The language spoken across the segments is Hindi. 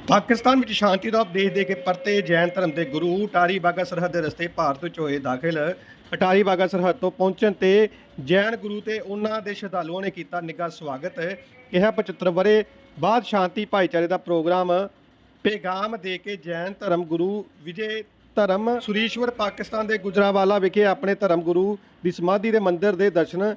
ਪਾਕਿਸਤਾਨ ਵਿੱਚ ਸ਼ਾਂਤੀ ਦਾ ਉਪਦੇਸ਼ ਦੇ ਕੇ ਪਰਤੇ ਜੈਨ ਧਰਮ ਦੇ ਗੁਰੂ ਅਟਾਰੀ ਵਾਹਗਾ ਸਰਹੱਦ ਦੇ ਰਸਤੇ ਭਾਰਤ ਵਿੱਚ ਹੋਏ ਦਾਖਲ। ਅਟਾਰੀ ਵਾਹਗਾ ਸਰਹੱਦ ਤੋਂ ਪਹੁੰਚਣ ਤੇ ਜੈਨ ਗੁਰੂ ਤੇ ਉਹਨਾਂ ਦੇ ਸ਼ਰਧਾਲੂਆਂ ਨੇ ਕੀਤਾ ਨਿੱਘਾ ਸਵਾਗਤ। ਕਿਹਾ 75 ਵਰੇ ਬਾਅਦ ਸ਼ਾਂਤੀ ਭਾਈਚਾਰੇ ਦਾ ਪ੍ਰੋਗਰਾਮ ਪੈਗਾਮ ਦੇ ਕੇ ਜੈਨ ਧਰਮ ਗੁਰੂ ਵਿਜੇ ਧਰਮ ਸੁਰੀਸ਼ਵਰ ਪਾਕਿਸਤਾਨ ਦੇ ਗੁਜਰਾਂਵਾਲਾ ਵਿਖੇ ਆਪਣੇ ਧਰਮ ਗੁਰੂ ਦੀ ਸਮਾਧੀ ਦੇ ਮੰਦਿਰ ਦੇ ਦਰਸ਼ਨ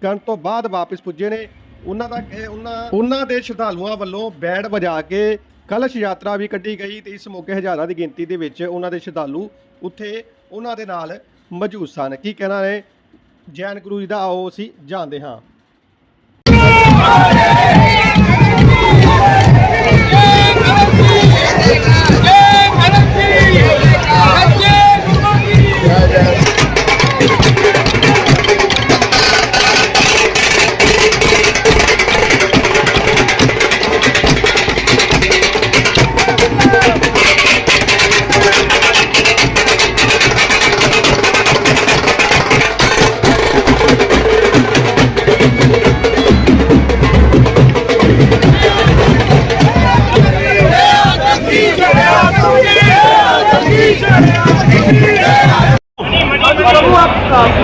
ਕਰਨ ਤੋਂ ਬਾਅਦ ਵਾਪਸ ਪੁੱਜੇ ਨੇ। ਉਹਨਾਂ ਦੇ ਸ਼ਰਧਾਲੂਆਂ ਵੱਲੋਂ ਬੈਂਡ ਵਜਾ ਕੇ ਕਲਸ਼ ਯਾਤਰਾ ਵੀ ਕੱਢੀ ਗਈ ਤੇ ਇਸ ਮੌਕੇ ਹਜ਼ਾਰਾਂ ਦੀ ਗਿਣਤੀ ਦੇ ਵਿੱਚ ਉਹਨਾਂ ਦੇ ਸ਼ਰਧਾਲੂ ਉੱਥੇ ਉਹਨਾਂ ਦੇ ਨਾਲ ਮੌਜੂਦ ਸਨ। ਕੀ ਕਹਿਣਾ ਹੈ ਜੈਨ ਗੁਰੂ ਜੀ ਦਾ, ਆਓ ਅਸੀਂ ਜਾਣਦੇ ਹਾਂ।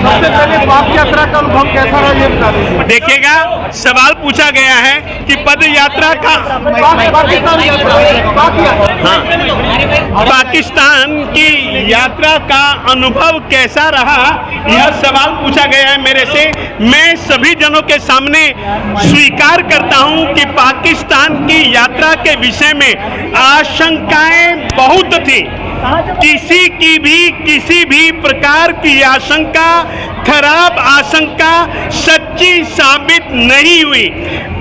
सबसे पहले पाद यात्रा का अनुभव कैसा रहा ये बता दीजिए। देखिएगा, सवाल पूछा गया है कि पद यात्रा का पाकिस्तान की यात्रा का अनुभव कैसा रहा, यह सवाल पूछा गया है मेरे से। मैं सभी जनों के सामने स्वीकार करता हूं कि पाकिस्तान की यात्रा के विषय में आशंकाएं बहुत थी। किसी भी प्रकार की आशंका, खराब आशंका सच्ची साबित नहीं हुई।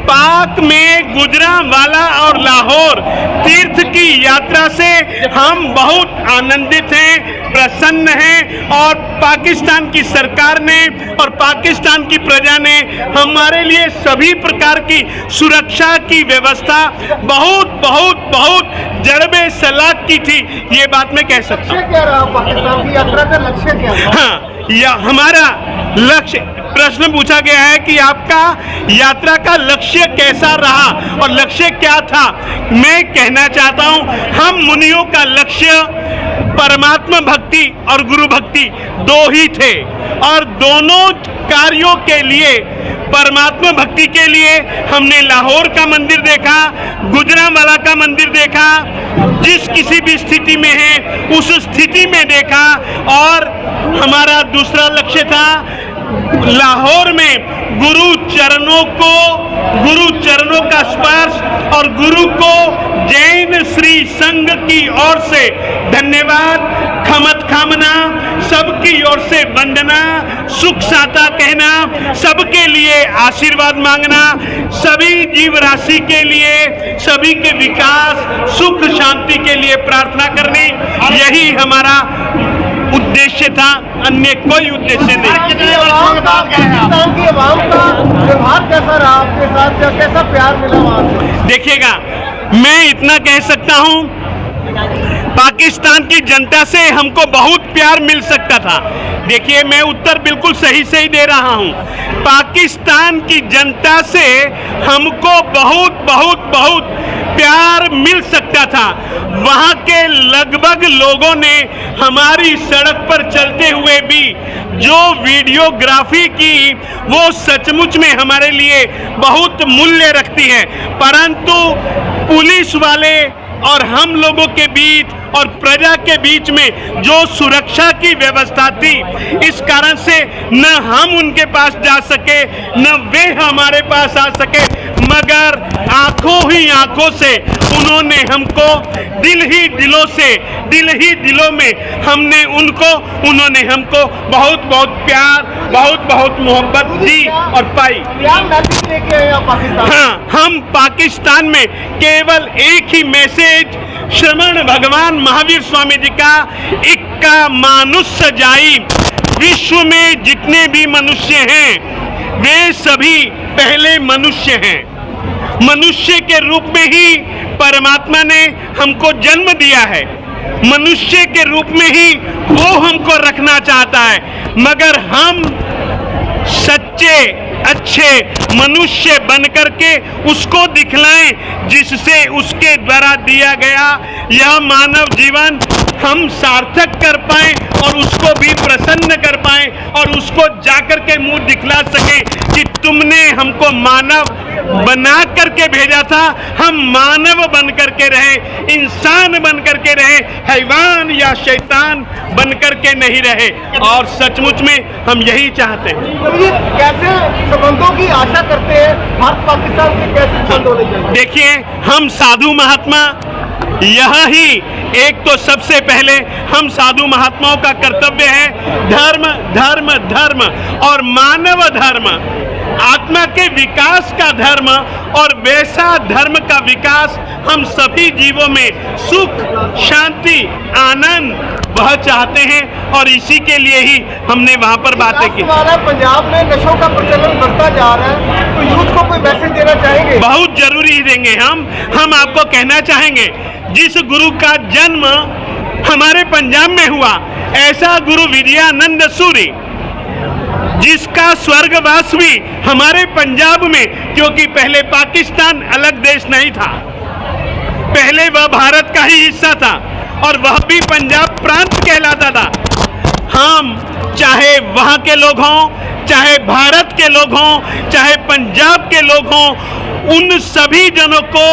पाक में गुजरांवाला और लाहौर तीर्थ की यात्रा से हम बहुत आनंदित हैं, प्रसन्न हैं और पाकिस्तान की सरकार ने और पाकिस्तान की प्रजा ने हमारे लिए सभी प्रकार की सुरक्षा की व्यवस्था बहुत बहुत बहुत जड़बे सलाख की थी। ये बात मैं कह सकता हूँ। क्या रहा पाकिस्तान की यात्रा का लक्ष्य क्या है? हाँ, या हमारा लक्ष्य, प्रश्न पूछा गया है कि आपका यात्रा का लक्ष्य कैसा रहा और लक्ष्य क्या था। मैं कहना चाहता हूं, हम मुनियों का लक्ष्य परमात्मा भक्ति और गुरु भक्ति दो ही थे और दोनों कार्यों के लिए, परमात्मा भक्ति के लिए हमने लाहौर का मंदिर देखा, गुजरांवाला का मंदिर देखा, जिस किसी भी स्थिति में है उस स्थिति में देखा। और हमारा दूसरा लक्ष्य था लाहौर में गुरु चरणों का स्पर्श और गुरु को जैन श्री संघ की ओर से धन्यवाद, खमत खामना, सबकी ओर से वंदना, सुख साता कहना, सबके लिए आशीर्वाद मांगना, सभी जीव राशि के लिए, सभी के विकास, सुख शांति के लिए प्रार्थना करनी, यही हमारा उद्देश्य था, अन्य कोई उद्देश्य नहीं। पाकिस्तान की आवाम का व्यवहार कैसा रहा आपके साथ, कैसा प्यार मिला वहाँ से? देखिएगा, मैं इतना कह सकता हूँ, पाकिस्तान की जनता से हमको बहुत प्यार मिल सकता था। देखिए, मैं उत्तर बिल्कुल सही से ही दे रहा हूँ। पाकिस्तान की जनता से हमको बहुत बहुत बहुत प्यार मिल सकता था। वहाँ के लगभग लोगों ने हमारी सड़क पर चलते हुए भी जो वीडियोग्राफी की, वो सचमुच में हमारे लिए बहुत मूल्य रखती है। परंतु पुलिस वाले और हम लोगों के बीच और प्रजा के बीच में जो सुरक्षा की व्यवस्था थी, इस कारण से न हम उनके पास जा सके न वे हमारे पास आ सके, मगर आंखों ही आंखों से उन्होंने हमको दिल ही दिलों में उन्होंने हमको बहुत बहुत प्यार, बहुत बहुत मोहब्बत दी और पाई। हाँ, हम पाकिस्तान में केवल एक ही मैसेज, श्रमण भगवान महावीर स्वामी जी का इक्का मानुष्य जाई, विश्व में जितने भी मनुष्य हैं वे सभी पहले मनुष्य हैं। मनुष्य के रूप में ही परमात्मा ने हमको जन्म दिया है, मनुष्य के रूप में ही वो हमको रखना चाहता है, मगर हम सच्चे अच्छे मनुष्य बन करके उसको दिखलाएं जिससे उसके द्वारा दिया गया यह मानव जीवन हम सार्थक कर पाएं और उसको भी प्रसन्न कर पाएं और उसको जाकर के मुंह दिखला सके कि तुमने हमको मानव बना करके भेजा था, हम मानव बन करके रहे, इंसान बन करके रहे, हैवान या शैतान बन करके नहीं रहे। और सचमुच में हम यही चाहते हैं। तो ये कैसे संबंधों की आशा करते हैं, भारत पाकिस्तान के कैसे संबंध होने चाहिए? देखिए, हम साधु महात्मा यह ही एक तो सबसे पहले हम साधु महात्माओं का कर्तव्य है धर्म धर्म धर्म और मानव धर्म, आत्मा के विकास का धर्म और वैसा धर्म का विकास हम सभी जीवों में सुख शांति आनंद वह चाहते हैं और इसी के लिए ही हमने वहां पर बातें की। पंजाब में नशों का प्रचलन बढ़ता जा रहा है, तो यूथ को कोई मैसेज देना चाहेंगे? बहुत जरूरी देंगे। हम आपको कहना चाहेंगे, जिस गुरु का जन्म हमारे पंजाब में हुआ, ऐसा गुरु विद्यानंद सूरी जिसका स्वर्गवास भी हमारे पंजाब में, क्योंकि पहले पाकिस्तान अलग देश नहीं था, पहले वह भारत का ही हिस्सा था और वह भी पंजाब प्रांत कहलाता था। हम चाहे वहाँ के लोग हों, चाहे भारत के लोग हों, चाहे पंजाब के लोग हों, उन सभी जनों को,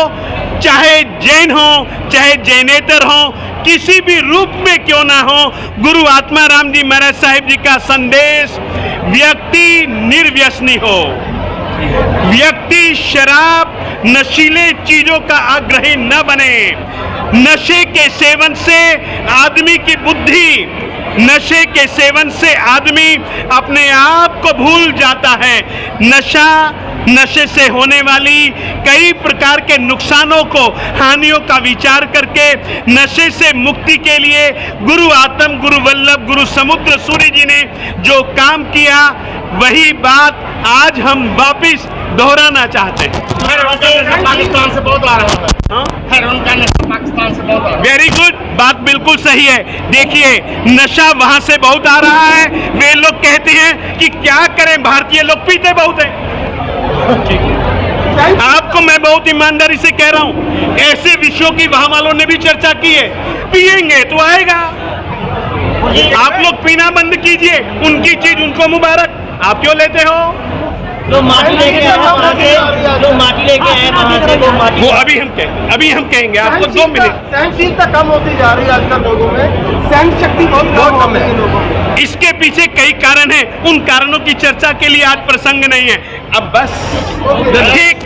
चाहे जैन हो चाहे जैनेतर हो, किसी भी रूप में क्यों ना हो, गुरु आत्माराम जी महाराज साहिब जी का संदेश, व्यक्ति निर्व्यसनी हो, व्यक्ति शराब नशीले चीजों का आग्रही न बने। नशे के सेवन से आदमी की बुद्धि, नशे के सेवन से आदमी अपने आप को भूल जाता है। नशे से होने वाली कई प्रकार के नुकसानों को, हानियों का विचार करके नशे से मुक्ति के लिए गुरु आत्म, गुरु वल्लभ, गुरु समुद्र सूरी जी ने जो काम किया, वही बात आज हम वापिस दोहराना चाहते हैं। पाकिस्तान से बहुत आ रहा है, पाकिस्तान से बहुत आ रहा है। वेरी गुड, बात बिल्कुल सही है। देखिए, नशा वहां से बहुत आ रहा है। वे लोग कहते हैं कि क्या करें, भारतीय लोग पीते बहुत हैं। आपको मैं बहुत ईमानदारी से कह रहा हूं, ऐसे विषयों की वहां वालों ने भी चर्चा की है। पिएंगे तो आएगा, आप लोग पीना बंद कीजिए, उनकी चीज उनको मुबारक, आप क्यों लेते हो? जो माटी लेके आए जो माटी लेके आए वहाँ से, वो अभी हम कहेंगे आपको 2 मिनट। सहनशीलता कम होती जा रही है आजकल लोगों में, सहन शक्ति बहुत कम है लोगों में। इसके पीछे कई कारण हैं, उन कारणों की चर्चा के लिए आज प्रसंग नहीं है। अब बस ठीक